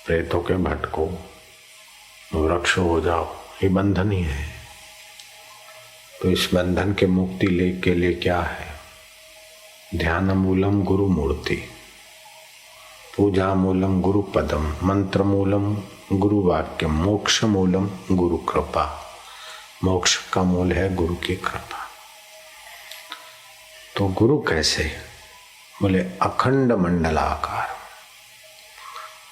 प्रेतों के भटको, वृक्ष हो जाओ, ये बंधन ही है। तो इस बंधन के मुक्ति के लिए क्या है? ध्यान मूलम गुरु मूर्ति, पूजा मूलम गुरु पदम, मंत्र मूलम गुरु वाक्यम, मोक्ष मूलम गुरु कृपा। मोक्ष का मूल है गुरु की कृपा। तो गुरु कैसे? बोले अखंड मंडलाकार,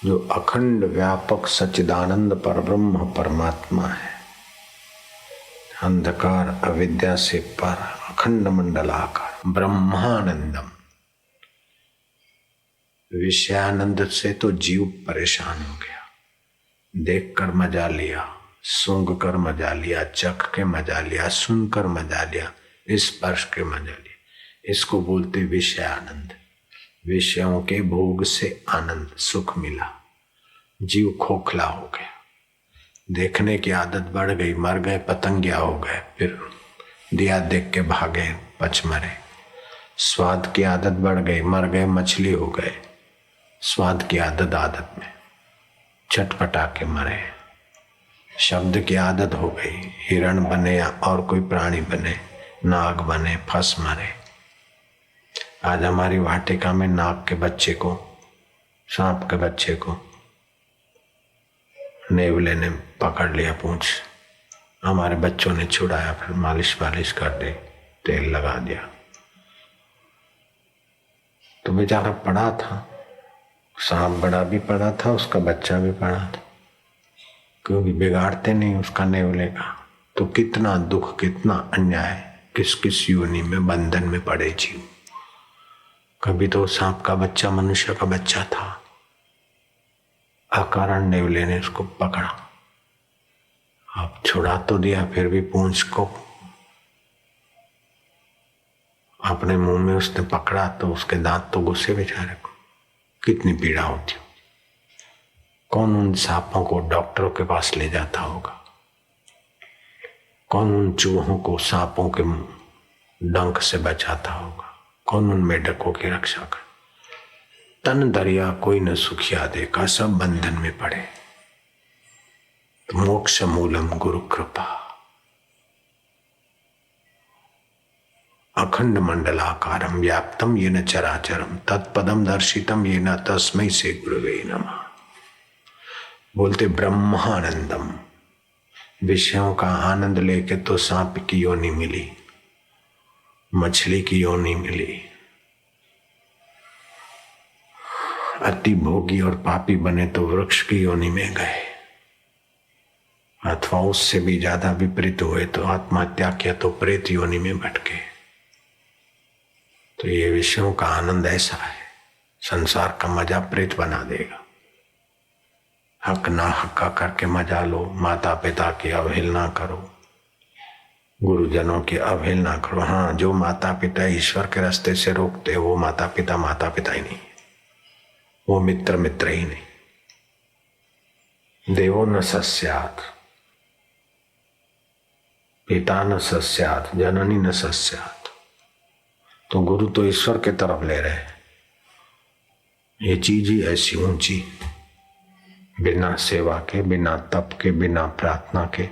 जो अखंड व्यापक सच्चिदानंद परब्रह्म परमात्मा है, अंधकार अविद्या से पर, अखंड मंडलाकार ब्रह्मानंदम। विषयानंद से तो जीव परेशान हो गया, देखकर मजा लिया, सूंघ कर मजा लिया, चख के मजा लिया, सुनकर मजा लिया, स्पर्श के मजा लिया। इसको बोलते विषयानंद। विषयों के भोग से आनंद सुख मिला, जीव खोखला हो गया, देखने की आदत बढ़ गई, मर गए, पतंगिया हो गए, फिर दिया देख के भागे, पचमरे। स्वाद की आदत बढ़ गई, मर गए, मछली हो गए, स्वाद की आदत में चटपटा के मरे। शब्द की आदत हो गई, हिरण बने या और कोई प्राणी बने, नाग बने, फंस मरे। आज हमारी वाटिका में नाग के बच्चे को, सांप के बच्चे को नेवले ने पकड़ लिया पूंछ, हमारे बच्चों ने छुड़ाया, फिर मालिश कर दी, तेल लगा दिया। तो बेचारा पड़ा था, सांप बड़ा भी पड़ा था, उसका बच्चा भी पड़ा था, क्योंकि बिगाड़ते नहीं उसका नेवले का। तो कितना दुख, कितना अन्याय, किस किस योनि में बंधन में पड़े जीव। कभी तो सांप का बच्चा मनुष्य का बच्चा था, अकारण नेवले ने उसको पकड़ा, अब छुड़ा तो दिया, फिर भी पूंछ को अपने मुंह में उसने पकड़ा तो उसके दांत तो घुसे बेचारे को, कितनी पीड़ा होती। कौन उन सांपों को डॉक्टरों के पास ले जाता होगा? कौन उन चूहों को सांपों के डंक से बचाता होगा? कौन उन मेढकों की रक्षा कर? तन दरिया कोई न सुखिया देखा, सब बंधन में पड़े। तो मोक्ष मूलम गुरु कृपा, अखंड मंडलाकारम व्याप्तम येन चराचरम तत्पदम दर्शितम येन तस्मै से गुरुवे नमः। बोलते ब्रह्मानंदम। विषयों का आनंद लेके तो सांप की योनि मिली, मछली की योनि मिली, अति भोगी और पापी बने तो वृक्ष की योनि में गए, अथवा उससे भी ज्यादा विपरीत हुए तो आत्महत्या किया तो प्रेत योनि में भटके। तो ये विषयों का आनंद ऐसा है, संसार का मजा प्रेत बना देगा। हक ना हक्का करके मजा लो, माता पिता की अवहेलना करो, गुरुजनों की अवहेलना करो। हाँ, जो माता पिता ईश्वर के रास्ते से रोकते वो माता पिता ही नहीं, वो मित्र ही नहीं। देवो न सस्यात्, पिता न सस्यात्, जननी न सस्यात्। तो गुरु तो ईश्वर के तरफ ले रहे हैं। ये चीज ही ऐसी ऊंची, बिना सेवा के, बिना तप के, बिना प्रार्थना के,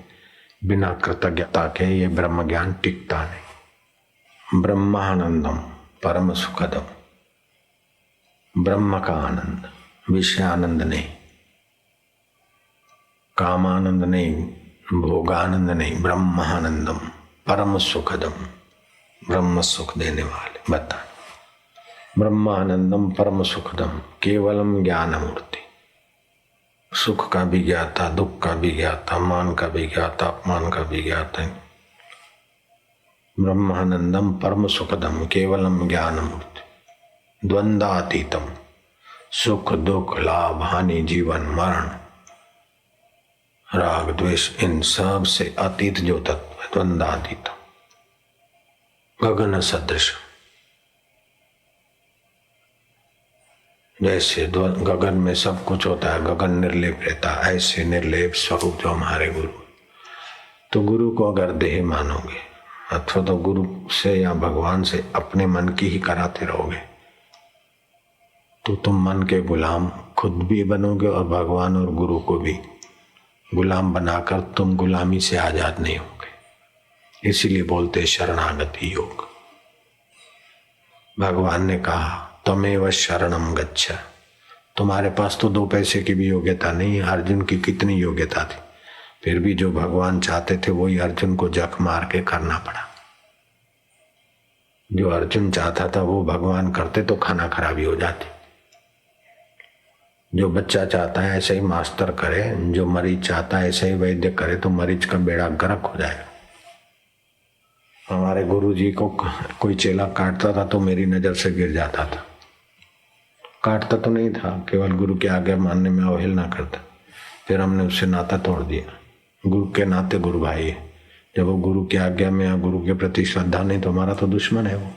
बिना कृतज्ञता के ये ब्रह्म ज्ञान टिकता नहीं। ब्रह्मानंदम परम सुखदम, ब्रह्म का आनंद, विषय आनंद नहीं, काम आनंद नहीं, भोगानंद नहीं, ब्रह्मानंदम परम सुखदम, ब्रह्म सुख देने वाले। बता, ब्रह्मानंदम परम सुखदम केवलम ज्ञान मूर्ति। सुख का भी ज्ञाता, दुख का भी ज्ञाता, मान का भी ज्ञाता, अपमान का भी ज्ञाता। ब्रह्मानंदम परम सुखदम केवलम ज्ञान मूर्ति, द्वंद्वातीतम, सुख दुख लाभ हानि जीवन मरण राग द्वेष इन सब से अतीत जो तत्व, द्वंद्वातीतम, गगन सदृश। जैसे गगन में सब कुछ होता है, गगन निर्लेप रहता, ऐसे निर्लेप स्वरूप जो हमारे गुरु। तो गुरु को अगर देह मानोगे अथवा तो गुरु से या भगवान से अपने मन की ही कराते रहोगे तो तुम मन के गुलाम खुद भी बनोगे और भगवान और गुरु को भी गुलाम बनाकर तुम गुलामी से आजाद नहीं होगे। इसीलिए बोलते शरणागति योग। भगवान ने कहा तमेव शरणम गच्छ। तुम्हारे पास तो 2 पैसे की भी योग्यता नहीं। अर्जुन की कितनी योग्यता थी, फिर भी जो भगवान चाहते थे वही अर्जुन को जख मार के करना पड़ा। जो अर्जुन चाहता था वो भगवान करते तो खाना खराबी हो जाती। जो बच्चा चाहता है ऐसे ही मास्टर करे, जो मरीज चाहता है ऐसे ही वैद्य करे तो मरीज का बेड़ा गर्क हो जाएगा। हमारे गुरुजी को कोई चेला काटता था तो मेरी नजर से गिर जाता था। काटता तो नहीं था, केवल गुरु की आज्ञा मानने में अवहेलना करता। फिर हमने उससे नाता तोड़ दिया। गुरु के नाते गुरु भाई है। जब वो गुरु की आज्ञा में या गुरु के प्रति श्रद्धा नहीं तो हमारा तो दुश्मन है वो।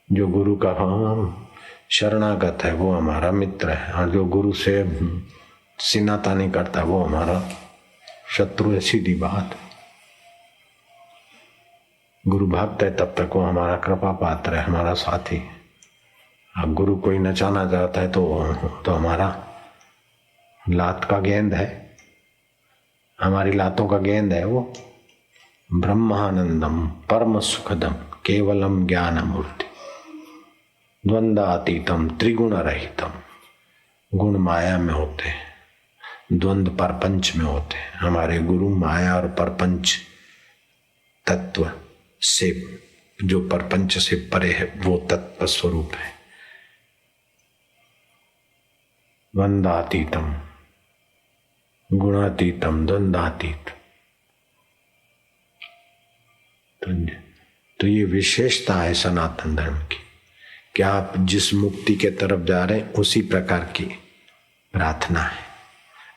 जो गुरु का हम शरणागत है वो हमारा मित्र है, और जो गुरु से सिनाता नहीं करता वो हमारा शत्रु है। सीधी बात। गुरु भक्त है तब तक वो हमारा कृपा पात्र है, हमारा साथी। अब गुरु कोई नचाना चाहता है तो हमारा लात का गेंद है, हमारी लातों का गेंद है वो। ब्रह्मानंदम परम सुखदम केवलम ज्ञान मूर्ति द्वंद्वातीतम त्रिगुण रहितम। गुण माया में होते हैं, द्वंद्व परपंच में होते हैं। हमारे गुरु माया और परपंच तत्व से, जो परपंच से परे है वो तत्व स्वरूप है। द्वंद्वातीतम गुणातीतम द्वंद्वातीत। तो ये विशेषता है सनातन धर्म की कि आप जिस मुक्ति के तरफ जा रहे हैं उसी प्रकार की प्रार्थना है।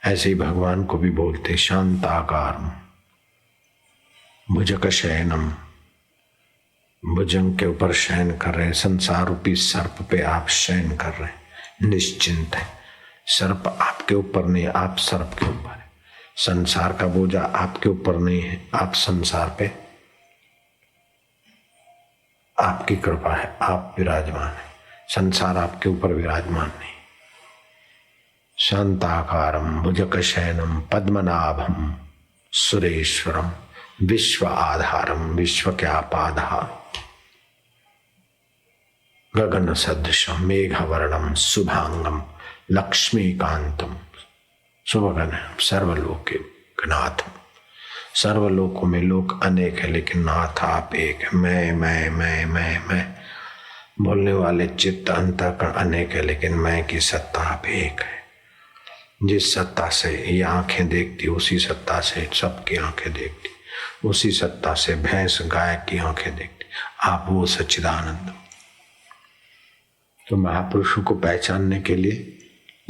ऐसे ही भगवान को भी बोलते शांताकारम भुजग शयनम। भुजंग के ऊपर शयन कर रहे, संसार रूपी सर्प पे आप शयन कर रहे हैं, निश्चिंत है। सर्प आपके ऊपर नहीं, आप सर्प के ऊपर है। संसार का बोझा आपके ऊपर नहीं है, आप संसार पे, आपकी कृपा है, आप विराजमान है। संसार आपके ऊपर विराजमान नहीं। शांताकारम भुजग शयनम पद्मनाभम सुरेश्वरम विश्व आधारम। विश्व के आप आधार। गगन सदृशम मेघवर्णम शुभांगम लक्ष्मीकांतम। सुभगन सर्वलोक नाथ। सर्वलोकों में लोक अनेक है लेकिन नाथ आप एक है। मैं बोलने वाले चित्त अंतःकरण अनेक है लेकिन मैं की सत्ता आप एक है। जिस सत्ता से ये आंखें देखती उसी सत्ता से सबकी आंखें देखती, उसी सत्ता से भैंस गाय की आंखें देखती। आप वो सच्चिदानंद। तो महापुरुषों को पहचानने के लिए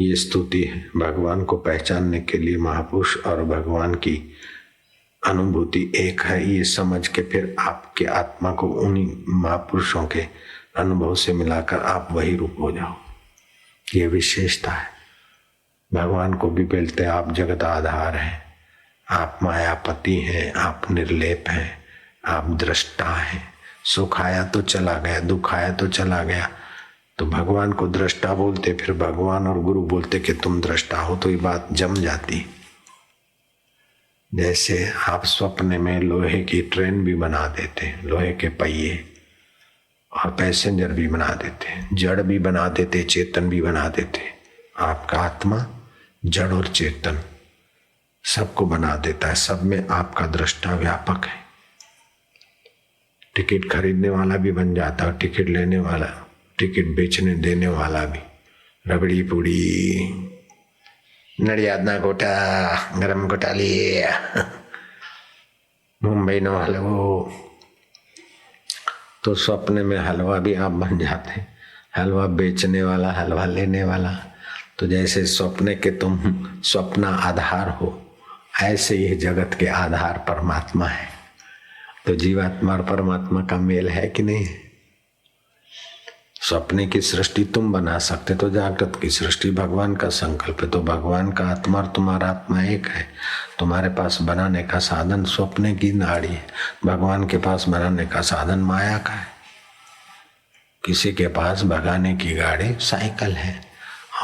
ये स्तुति है। भगवान को पहचानने के लिए महापुरुष और भगवान की अनुभूति एक है, ये समझ के फिर आपके आत्मा को उन्हीं महापुरुषों के अनुभव से मिलाकर आप वही रूप हो जाओ। ये विशेषता है। भगवान को भी बोलते आप जगत आधार हैं, आप मायापति हैं, आप निर्लेप हैं, आप दृष्टा हैं। सुख आया तो चला गया, दुख आया तो चला गया। तो भगवान को दृष्टा बोलते, फिर भगवान और गुरु बोलते कि तुम दृष्टा हो, तो ये बात जम जाती। जैसे आप स्वप्न में लोहे की ट्रेन भी बना देते, लोहे के पहिए, और पैसेंजर भी बना देते, जड़ भी बना देते, चेतन भी बना देते। आपका आत्मा जड़ और चेतन सबको बना देता है। सब में आपका दृष्टा व्यापक है। टिकट खरीदने वाला भी बन जाता है, टिकट लेने वाला, टिकट बेचने देने वाला भी। रबड़ी पूड़ी नड़ियादना गोटा गरम गोटा लिए मुंबई नो हलवो। तो सपने में हलवा भी आप बन जाते, हलवा बेचने वाला, हलवा लेने वाला। तो जैसे सपने के तुम स्वप्न आधार हो, ऐसे ही जगत के आधार परमात्मा है। तो जीवात्मा और परमात्मा का मेल है कि नहीं? सपने की सृष्टि तुम बना सकते, तो जागृत की सृष्टि भगवान का संकल्प है। तो भगवान का आत्मा और तुम्हारा आत्मा एक है। तुम्हारे पास बनाने का साधन स्वप्ने की नाड़ी है, भगवान के पास बनाने का साधन माया का है। किसी के पास भगाने की गाड़ी साइकिल है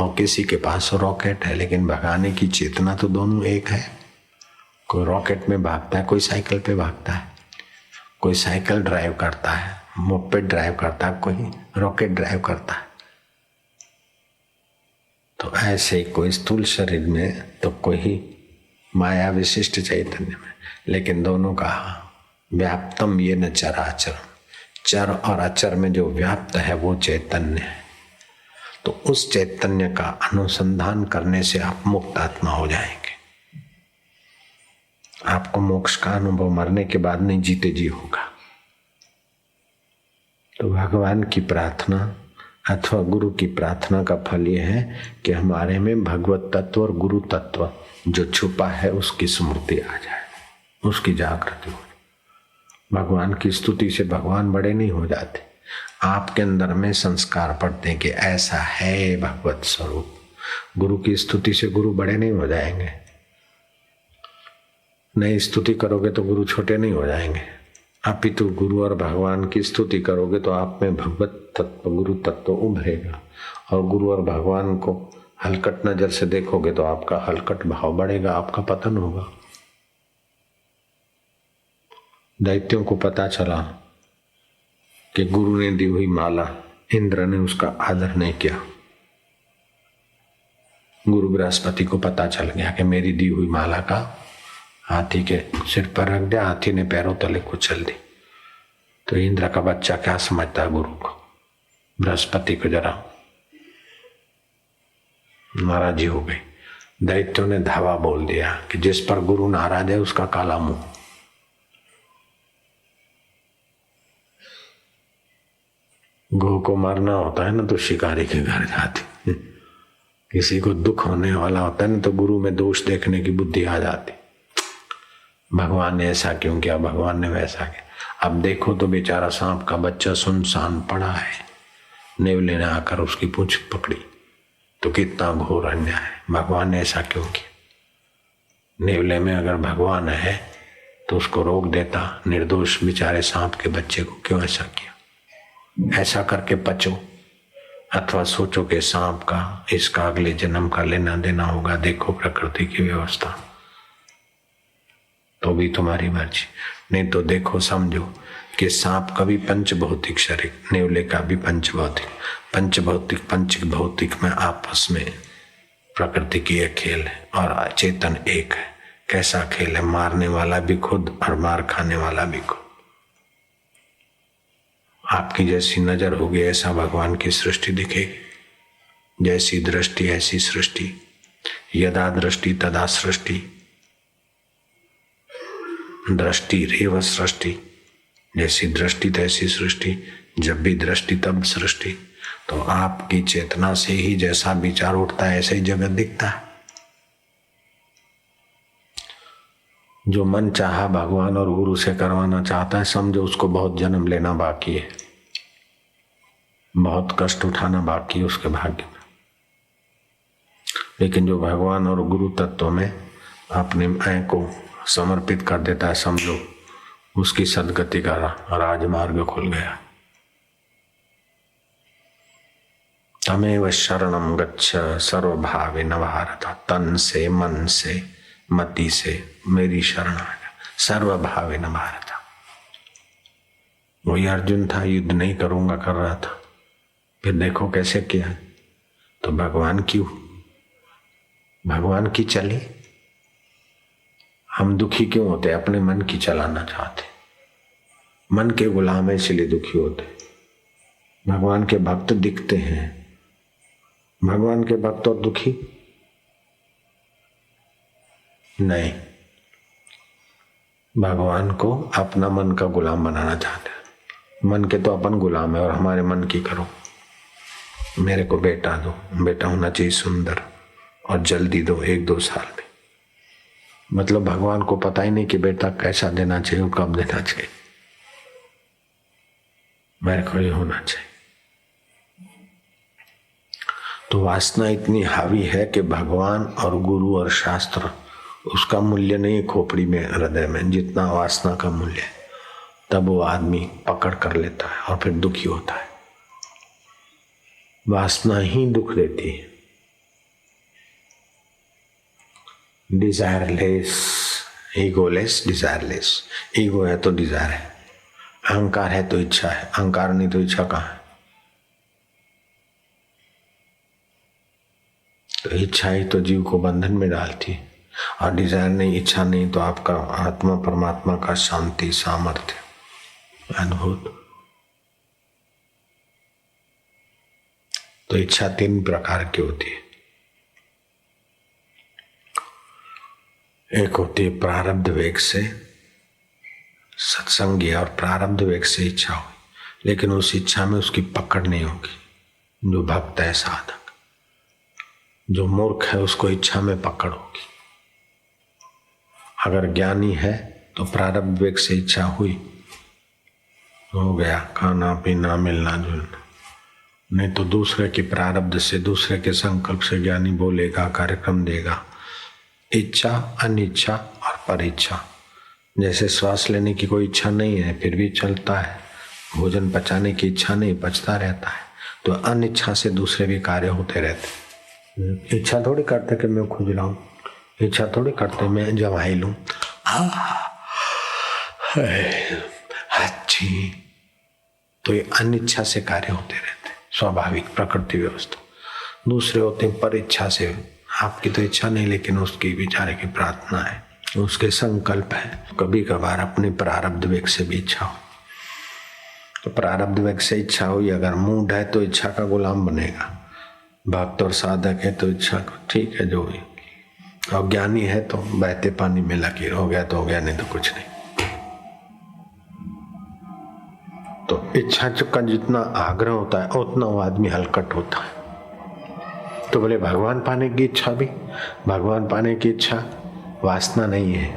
और किसी के पास रॉकेट है, लेकिन भगाने की चेतना तो दोनों एक है। कोई रॉकेट में भागता है, कोई साइकिल पे भागता है, कोई साइकिल ड्राइव करता है, मोपेड ड्राइव करता है, कोई रॉकेट ड्राइव करता है। तो ऐसे कोई स्थूल शरीर में तो कोई माया विशिष्ट चैतन्य में, लेकिन दोनों का व्याप्तम ये न चराचर, चर और अचर में जो व्याप्त है वो चैतन्य है। तो उस चैतन्य का अनुसंधान करने से आप मुक्त आत्मा हो जाएंगे। आपको मोक्ष का अनुभव मरने के बाद नहीं, जीते जी होगा। तो भगवान की प्रार्थना अथवा गुरु की प्रार्थना का फल यह है कि हमारे में भगवत तत्व और गुरु तत्व जो छुपा है उसकी स्मृति आ जाए, उसकी जागृति हो। भगवान की स्तुति से भगवान बड़े नहीं हो जाते, आपके अंदर में संस्कार पड़ते हैं कि ऐसा है भगवत स्वरूप। गुरु की स्तुति से गुरु बड़े नहीं हो जाएंगे, नहीं स्तुति करोगे तो गुरु छोटे नहीं हो जाएंगे। अपितु गुरु और भगवान की स्तुति करोगे तो आप में भगवत तत्व गुरु तत्व उभरेगा, और गुरु और भगवान को हलकट नजर से देखोगे तो आपका हलकट भाव बढ़ेगा, आपका पतन होगा। दैत्यों को पता चला कि गुरु ने दी हुई माला, इंद्र ने उसका आदर नहीं किया। गुरु बृहस्पति को पता चल गया कि मेरी दी हुई माला का हाथी के सिर पर रख दिया, हाथी ने पैरों तले कुचल दी। तो इंद्र का बच्चा क्या समझता है गुरु को? बृहस्पति को जरा नाराजी हो गई। दैत्यों ने धावा बोल दिया कि जिस पर गुरु नाराज है उसका काला मुंह। गौ को मारना होता है ना तो शिकारी के घर जाती, किसी को दुख होने वाला होता है ना तो गुरु में दोष देखने की बुद्धि आ जाती। भगवान ने ऐसा क्यों किया, भगवान ने वैसा किया। अब देखो तो बेचारा सांप का बच्चा सुनसान पड़ा है, नेवले ने आकर उसकी पूंछ पकड़ी, तो कितना घोर अन्याय है। भगवान ने ऐसा क्यों किया? नेवले में अगर भगवान है तो उसको रोक देता, निर्दोष बेचारे सांप के बच्चे को क्यों ऐसा किया? ऐसा करके पचो, अथवा सोचो कि सांप का इसका अगले जन्म का लेना देना होगा। देखो प्रकृति की व्यवस्था, तो भी तुम्हारी मर्जी। नहीं तो देखो समझो कि सांप का भी पंच भौतिक शरीर, नेवले का भी पंच भौतिक, पंच भौतिक पंच भौतिक में आपस में प्रकृति की एक खेल है और चेतन एक है। कैसा खेल है? मारने वाला भी खुद और मार खाने वाला भी खुद। आपकी जैसी नजर होगी ऐसा भगवान की सृष्टि दिखेगी। जैसी दृष्टि ऐसी सृष्टि, यदा दृष्टि तदा सृष्टि, दृष्टि रेव सृष्टि। जैसी दृष्टि तैसी सृष्टि, जब भी दृष्टि तब सृष्टि। तो आपकी चेतना से ही जैसा विचार उठता है ऐसे ही जगत दिखता है। जो मन चाहा भगवान और गुरु से करवाना चाहता है, समझो उसको बहुत जन्म लेना बाकी है, बहुत कष्ट उठाना बाकी है उसके भाग्य में। लेकिन जो भगवान और गुरु तत्व में अपने मैं को समर्पित कर देता है, समझो उसकी सदगति का राजमार्ग खुल गया। तमेव शरणम गच्छ सर्वभावेन भारत। तन से, मन से, मति से मेरी शरण आ जा, सर्वभावेन भारत। वही अर्जुन था, युद्ध नहीं करूंगा कर रहा था, फिर देखो कैसे किया। तो भगवान की चली। हम दुखी क्यों होते? अपने मन की चलाना चाहते, मन के गुलाम है इसलिए दुखी होते। भगवान के भक्त दिखते हैं, भगवान के भक्त और दुखी नहीं। भगवान को अपना मन का गुलाम बनाना चाहते हैं। मन के तो अपन गुलाम है और हमारे मन की करो। मेरे को बेटा दो, बेटा होना चाहिए सुंदर और जल्दी दो, 1-2 साल में। मतलब भगवान को पता ही नहीं कि बेटा कैसा देना चाहिए और कब देना चाहिए। मेरे को ये होना चाहिए। तो वासना इतनी हावी है कि भगवान और गुरु और शास्त्र उसका मूल्य नहीं खोपड़ी में, हृदय में जितना वासना का मूल्य है। तब वो आदमी पकड़ कर लेता है और फिर दुखी होता है। वासना ही दुख देती है। Desireless, egoless, desireless. ईगो है तो डिजायर है, अहंकार है तो इच्छा है, अहंकार नहीं तो इच्छा कहाँ है। तो इच्छा ही तो जीव को बंधन में डालती है, और डिजायर नहीं, इच्छा नहीं तो आपका आत्मा परमात्मा का शांति सामर्थ्य अद्भुत। तो इच्छा 3 प्रकार की होती है। एक होती है प्रारब्ध वेग से, सत्संगी और प्रारब्ध वेग से इच्छा हो, लेकिन उस इच्छा में उसकी पकड़ नहीं होगी। जो भक्त है, साधक, जो मूर्ख है, उसको इच्छा में पकड़ होगी। अगर ज्ञानी है तो प्रारब्ध वेग से इच्छा हुई, हो गया, खाना पीना मिलना जुलना। नहीं तो दूसरे के प्रारब्ध से, दूसरे के संकल्प से ज्ञानी बोलेगा, कार्यक्रम देगा। इच्छा, अनिच्छा और परीक्षा। जैसे श्वास लेने की कोई इच्छा नहीं है फिर भी चलता है, भोजन पचाने की इच्छा नहीं, पचता रहता है। तो अनिच्छा से दूसरे भी कार्य होते रहते। इच्छा थोड़ी करते कि मैं खुद लाऊं, इच्छा थोड़ी करते मैं जमाई लूं। अच्छी, तो ये अनिच्छा से कार्य होते रहते, स्वाभाविक प्रकृति व्यवस्था। दूसरे होते हैं पर इच्छा से, आपकी तो इच्छा नहीं लेकिन उसकी बेचारे की प्रार्थना है, उसके संकल्प है। कभी कभार अपनी प्रारब्ध वेग से भी इच्छा हो, तो प्रारब्ध वेग से इच्छा हुई, अगर मूड है तो इच्छा का गुलाम बनेगा। भक्त और साधक है तो इच्छा को ठीक है जो भी, और ज्ञानी है तो बहते पानी में लकीर, हो गया तो हो गया, नहीं तो कुछ नहीं। तो इच्छा का जितना आग्रह होता है उतना वो आदमी हलकट होता है। तो बोले भगवान पाने की इच्छा भी, भगवान पाने की इच्छा वासना नहीं है,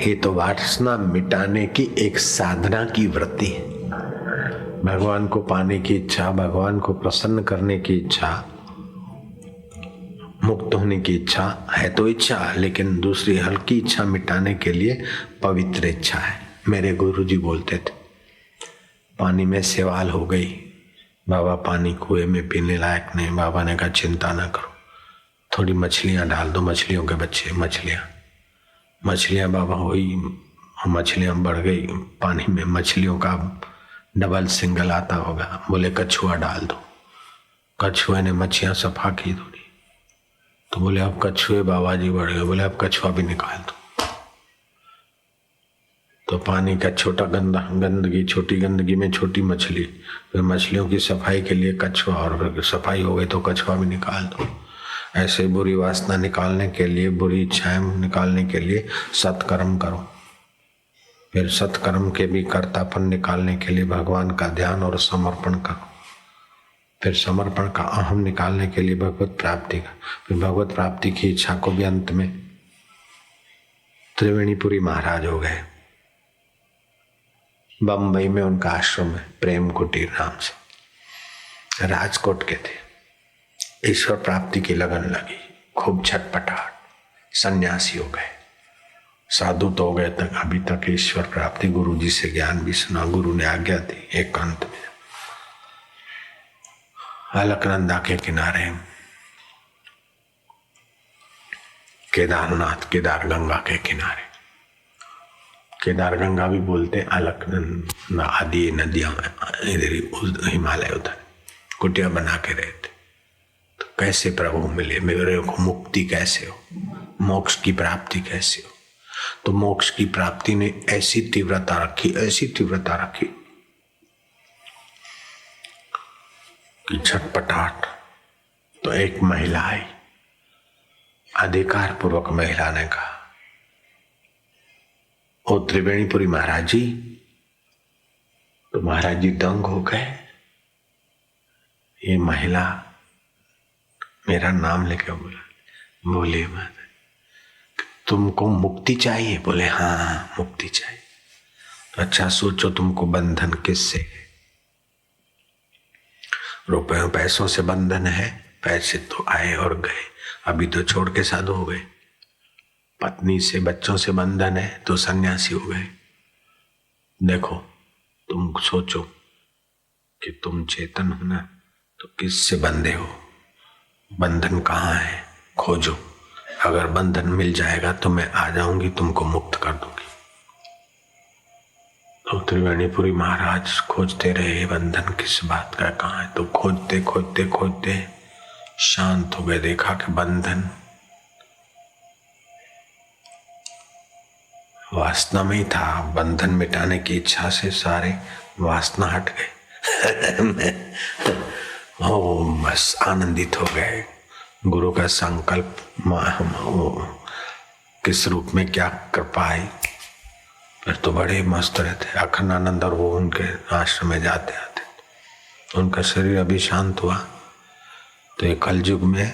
ये तो वासना मिटाने की एक साधना की वृत्ति है। भगवान को पाने की इच्छा, भगवान को प्रसन्न करने की इच्छा, मुक्त होने की इच्छा है तो इच्छा, लेकिन दूसरी हल्की इच्छा मिटाने के लिए पवित्र इच्छा है। मेरे गुरुजी बोलते थे, पानी में सवाल हो गई, बाबा पानी कुएं में पीने लायक नहीं। बाबा ने कहा चिंता ना करो, थोड़ी मछलियां डाल दो, मछलियों के बच्चे, मछलियां बाबा हुई, मछलियां बढ़ गई पानी में, मछलियों का डबल सिंगल आता होगा। बोले कछुआ डाल दो, कछुए ने मछलियां सफा की थोड़ी, तो बोले अब कछुए बाबा जी बढ़ गए, बोले अब कछुआ भी निकाल दो। तो पानी का छोटा गंदगी, छोटी गंदगी में छोटी मछली, फिर मछलियों की सफाई के लिए कछुआ, और सफाई हो गई तो कछुआ भी निकाल दो। ऐसे बुरी वासना निकालने के लिए, बुरी इच्छाएं निकालने के लिए सत्कर्म करो। फिर सत्कर्म के भी कर्तापन निकालने के लिए भगवान का ध्यान और समर्पण करो। फिर समर्पण का अहम निकालने के लिए भगवत प्राप्ति का, फिर भगवत प्राप्ति की इच्छा को भी अंत में त्रिवेणीपुरी महाराज हो गए। बंबई में उनका आश्रम है, प्रेम कुटीर नाम से, राजकोट के थे। ईश्वर प्राप्ति की लगन लगी, खूब छटपटाहट, सन्यासी हो गए, साधु तो हो गए तक, अभी तक ईश्वर प्राप्ति, गुरु जी से ज्ञान भी सुना, गुरु ने आज्ञा दी। एकांत में अलकनंदा के किनारे, केदारनाथ, केदार गंगा के किनारे, केदार गंगा भी बोलते, अलकनंदा आदि नदियां इधर हिमालय उधर कुटिया बना के रहते। तो कैसे प्रभु मिले, मेरे को मुक्ति कैसे हो, मोक्ष की प्राप्ति कैसे हो। तो मोक्ष की प्राप्ति ने ऐसी तीव्रता रखी, ऐसी तीव्रता रखी कि छटपटाहट। तो एक महिला आई, अधिकार पूर्वक महिला ने कहा, ओ त्रिवेणीपुरी महाराज जी। तो महाराज जी दंग हो गए। ये महिला मेरा नाम लेकर बोले तुमको मुक्ति चाहिए? बोले हाँ मुक्ति चाहिए। तो अच्छा सोचो तुमको बंधन किससे है? रुपयों पैसों से बंधन है, पैसे तो आए और गए, अभी तो छोड़ के साधु हो गए। पत्नी से बच्चों से बंधन है तो सन्यासी हो गए। देखो तुम सोचो कि तुम चेतन हो ना, तो किससे बंधे हो? बंधन कहाँ है? खोजो। अगर बंधन मिल जाएगा तो मैं आ जाऊंगी, तुमको मुक्त कर दूंगी। तो त्रिवेणीपुरी महाराज खोजते रहे बंधन किस बात का कहाँ है। तो खोजते खोजते खोजते शांत हो गए, देखा कि बंधन वासना में ही था। बंधन मिटाने की इच्छा से सारे वासना हट गए। बस आनंदित हो गए। गुरु का संकल्प किस रूप में क्या कृपा आई, फिर तो बड़े मस्त रहते। अखंडानंद और वो उनके आश्रम में जाते आते, उनका शरीर अभी शांत हुआ। तो ये कलयुग में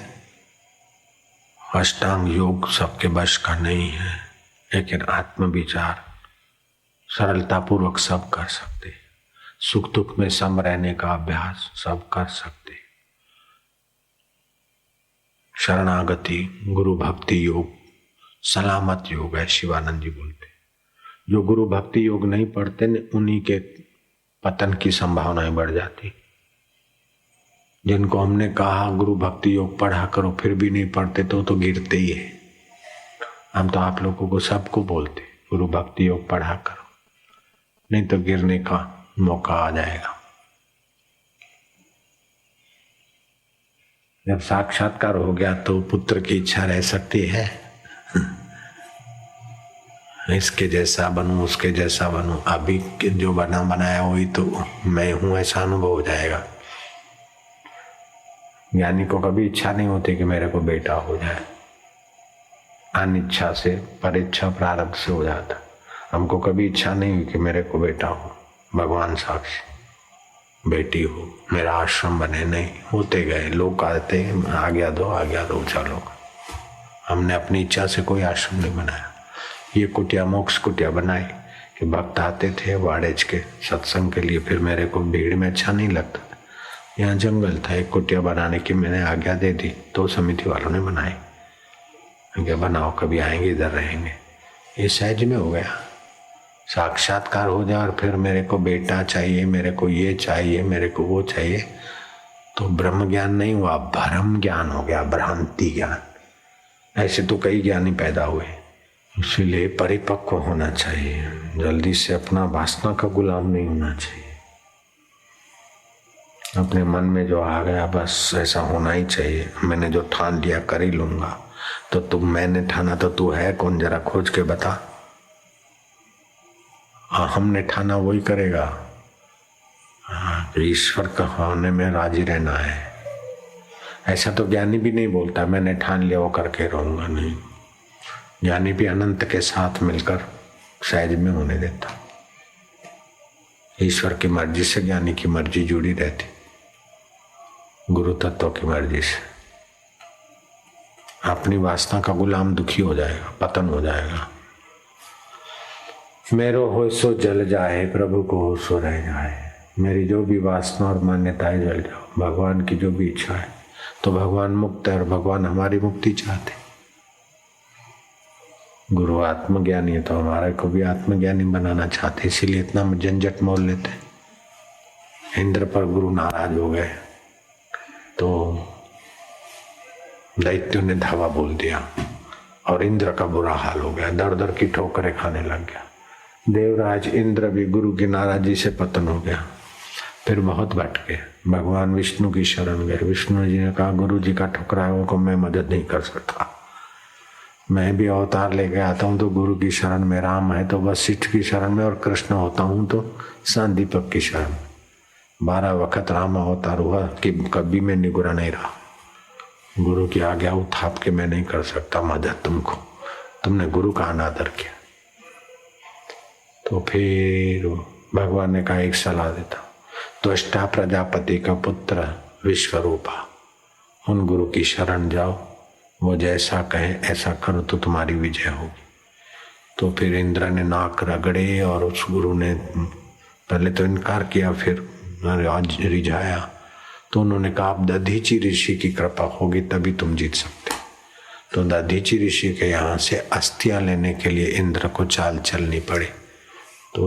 अष्टांग योग सबके बश का नहीं है, लेकिन आत्म विचार सरलता पूर्वक सब कर सकते। सुख दुख में सम रहने का अभ्यास सब कर सकते। शरणागति, गुरु भक्ति योग सलामत योग है, शिवानंद जी बोलते। जो गुरु भक्ति योग नहीं पढ़ते न, उन्हीं के पतन की संभावनाएं बढ़ जाती। जिनको हमने कहा गुरु भक्ति योग पढ़ा करो, फिर भी नहीं पढ़ते तो गिरते ही है। हम तो आप लोगों को सबको बोलते गुरु भक्ति योग पढ़ा करो, नहीं तो गिरने का मौका आ जाएगा। जब साक्षात्कार हो गया तो पुत्र की इच्छा रह सकती है? इसके जैसा बनूं, उसके जैसा बनूं। अभी जो बना बनाया वही तो मैं हूं, ऐसा अनुभव हो जाएगा। ज्ञानी को कभी इच्छा नहीं होती कि मेरे को बेटा हो जाए। अनिच्छा से, परीक्षा प्रारब्ध से हो जाता। हमको कभी इच्छा नहीं हुई कि मेरे को बेटा हो। भगवान साक्षी बेटी हो, मेरा आश्रम बने, नहीं होते गए। लोग आते आज्ञा दो चलो। हमने अपनी इच्छा से कोई आश्रम नहीं बनाया। ये कुटिया मोक्ष कुटिया बनाई कि भक्त आते थे वाड़ेज के सत्संग के लिए, फिर मेरे को भीड़ में अच्छा नहीं लगता। यहाँ जंगल था, एक कुटिया बनाने की मैंने आज्ञा दे दी, तो समिति वालों ने बनाई। क्या बनाओ, कभी आएंगे इधर रहेंगे। ये सहज में हो गया। साक्षात्कार हो जाए और फिर मेरे को बेटा चाहिए, मेरे को ये चाहिए, मेरे को वो चाहिए, तो ब्रह्म ज्ञान नहीं हुआ, भ्रम ज्ञान हो गया, भ्रांति ज्ञान। ऐसे तो कई ज्ञानी पैदा हुए। इसीलिए परिपक्व होना चाहिए, जल्दी से अपना वासना का गुलाम नहीं होना चाहिए। अपने मन में जो आ गया बस ऐसा होना ही चाहिए। मैंने जो ठान लिया कर ही लूंगा। तो तुम मैंने ठाना तो तू है कौन, जरा खोज के बता। हमने ठाना वही करेगा। ईश्वर का होने में राजी रहना है। ऐसा तो ज्ञानी भी नहीं बोलता मैंने ठान लिया वो करके रहूंगा, नहीं। ज्ञानी भी अनंत के साथ मिलकर सहज में होने देता। ईश्वर की मर्जी से ज्ञानी की मर्जी जुड़ी रहती, गुरु तत्व की मर्जी से। अपनी वासना का गुलाम दुखी हो जाएगा, पतन हो जाएगा। मेरो हो सो जल जाए, प्रभु को हो सो रह जाए। मेरी जो भी वासना और मान्यताएं जल जाओ, भगवान की जो भी इच्छा है। तो भगवान मुक्त है और भगवान हमारी मुक्ति चाहते। गुरु आत्मज्ञानी है तो हमारे को भी आत्मज्ञानी बनाना चाहते, इसीलिए इतना झंझट मोल लेते। इंद्र पर गुरु नाराज हो गए तो दैत्यों ने धावा बोल दिया और इंद्र का बुरा हाल हो गया, दर दर की ठोकरें खाने लग गया। देवराज इंद्र भी गुरु की नाराजी से पतन हो गया। फिर बहुत भटके, भगवान विष्णु की शरण गए। विष्णु जी ने कहा गुरु जी का ठुकराओं को मैं मदद नहीं कर सकता, मैं भी अवतार लेके आता हूँ तो गुरु की शरण में, राम है तो वशिष्ठ की शरण में, और कृष्ण होता हूँ तो सांदीपक की शरण में। 12 वक्त राम अवतार हुआ कि कभी मैं निगुरा नहीं रहा। गुरु की आज्ञा उठाप के मैं नहीं कर सकता मदद तुमको, तुमने गुरु का अनादर किया। तो फिर भगवान ने कहा एक सलाह देता, तो अष्टा प्रजापति का पुत्र विश्वरूपा, उन गुरु की शरण जाओ, वो जैसा कहे ऐसा करो तो तुम्हारी विजय होगी। तो फिर इंद्र ने नाक रगड़े और उस गुरु ने पहले तो इनकार किया, फिर रिझाया। तो उन्होंने कहा आप दधीची ऋषि की कृपा होगी तभी तुम जीत सकते। तो दधीची ऋषि के यहाँ से अस्थियां लेने के लिए इंद्र को चाल चलनी पड़ी। तो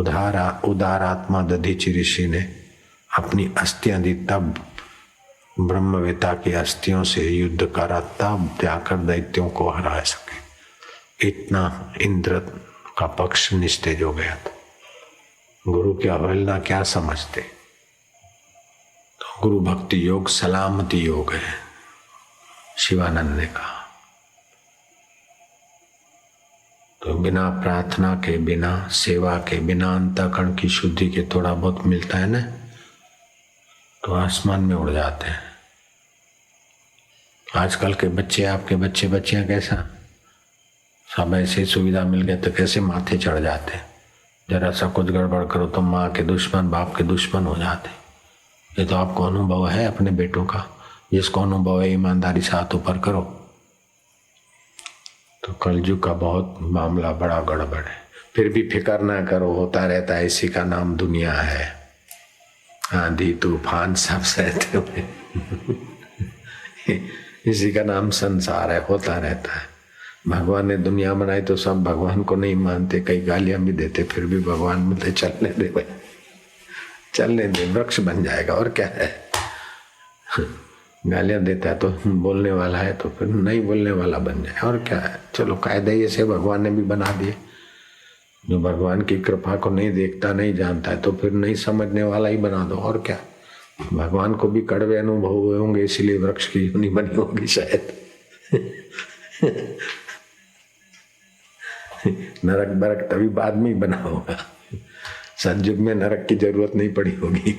उदार आत्मा दधीची ऋषि ने अपनी अस्थियां दी, तब ब्रह्मवेता की अस्थियों से युद्ध करा तब जाकर दैत्यों को हरा सके। इतना इंद्र का पक्ष निस्तेज हो गया था। गुरु की अवहेलना क्या समझते। तो गुरु भक्ति योग सलामती योग है, शिवानंद ने कहा। तो बिना प्रार्थना के, बिना सेवा के, बिना अंतःकरण की शुद्धि के थोड़ा बहुत मिलता है ना, तो आसमान में उड़ जाते हैं। आजकल के बच्चे, आपके बच्चे बच्चियां कैसा, सब ऐसी सुविधा मिल गया तो कैसे माथे चढ़ जाते हैं। जरा सा कुछ गड़बड़ करो तो माँ के दुश्मन, बाप के दुश्मन हो जाते। ये तो आपको अनुभव है अपने बेटों का। जिसको अनुभव है ईमानदारी से हाथ ऊपर करो। तो कलयुग का बहुत मामला बड़ा गड़बड़ है। फिर भी फिक्र ना करो, होता रहता है। इसी का नाम दुनिया है। आंधी तूफान सब सहते हुए इसी का नाम संसार है, होता रहता है। भगवान ने दुनिया बनाई तो सब भगवान को नहीं मानते, कई गालियां भी देते, फिर भी भगवान बोलते चलने दे भाई, चलने दे, वृक्ष बन जाएगा और क्या है। गालियां देता है तो बोलने वाला है, तो फिर नहीं बोलने वाला बन जाए और क्या है। चलो कायदे ये से भगवान ने भी बना दिए। जो भगवान की कृपा को नहीं देखता, नहीं जानता है, तो फिर नहीं समझने वाला ही बना दो और क्या। भगवान को भी कड़वे अनुभव हुए होंगे, इसीलिए वृक्ष की यूनि बनी होगी शायद। नरक बरक तभी बाद में ही बना होगा। सतयुग में नरक की जरूरत नहीं पड़ी होगी।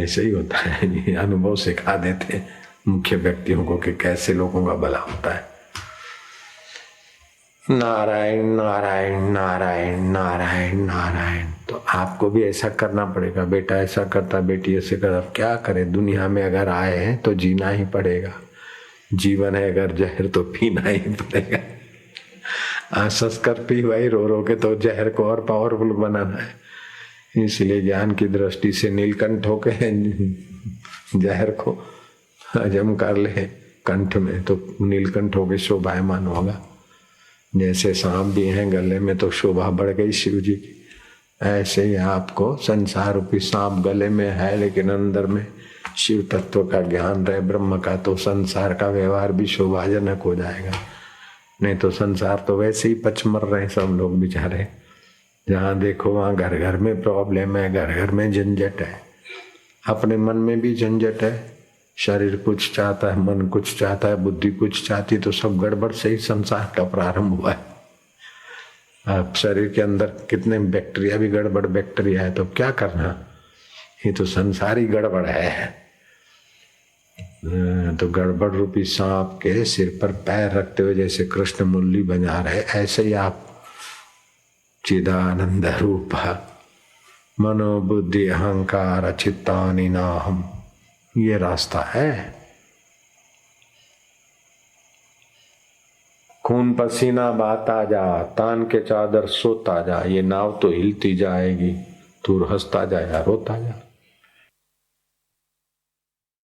ऐसे ही होता है। ये अनुभव सिखा देते मुख्य व्यक्तियों को कि कैसे लोगों का भला होता है। नारायण नारायण नारायण नारायण नारायण। तो आपको भी ऐसा करना पड़ेगा। बेटा ऐसा करता, बेटी ऐसे करता, अब क्या करे। दुनिया में अगर आए हैं तो जीना ही पड़ेगा। जीवन है अगर जहर तो पीना ही पड़ेगा। आसस कर पी भाई रो रो के, तो जहर को और पावरफुल बनाना है। इसलिए ज्ञान की दृष्टि से नीलकंठ होके जहर को हजम कर ले कंठ में, तो नीलकंठ होके शोभायमान होगा। जैसे सांप भी हैं गले में तो शोभा बढ़ गई शिव जी की, ऐसे ही आपको संसार रूपी सांप गले में है, लेकिन अंदर में शिव तत्व का ज्ञान रहे, ब्रह्म का, तो संसार का व्यवहार भी शोभाजनक हो जाएगा। नहीं तो संसार तो वैसे ही पचमर रहे सब लोग बेचारे। जहाँ देखो वहाँ घर घर में प्रॉब्लम है, घर घर में झंझट है। अपने मन में भी झंझट है। शरीर कुछ चाहता है, मन कुछ चाहता है, बुद्धि कुछ चाहती, तो सब गड़बड़ से ही संसार का प्रारंभ हुआ है। अब शरीर के अंदर कितने बैक्टीरिया भी गड़बड़ बैक्टीरिया है, तो क्या करना। ये तो संसार ही गड़बड़ है। तो गड़बड़ रूपी सांप के सिर पर पैर रखते हुए जैसे कृष्ण मुरली बजा रहे, ऐसे ही आप चिदानंद रूप मनोबुद्धि अहंकार चित्तानि नाहम, ये रास्ता है। खून पसीना बहाता जा, तान के चादर सोता जा, ये नाव तो हिलती जाएगी, तू हंसता जा या रोता जा।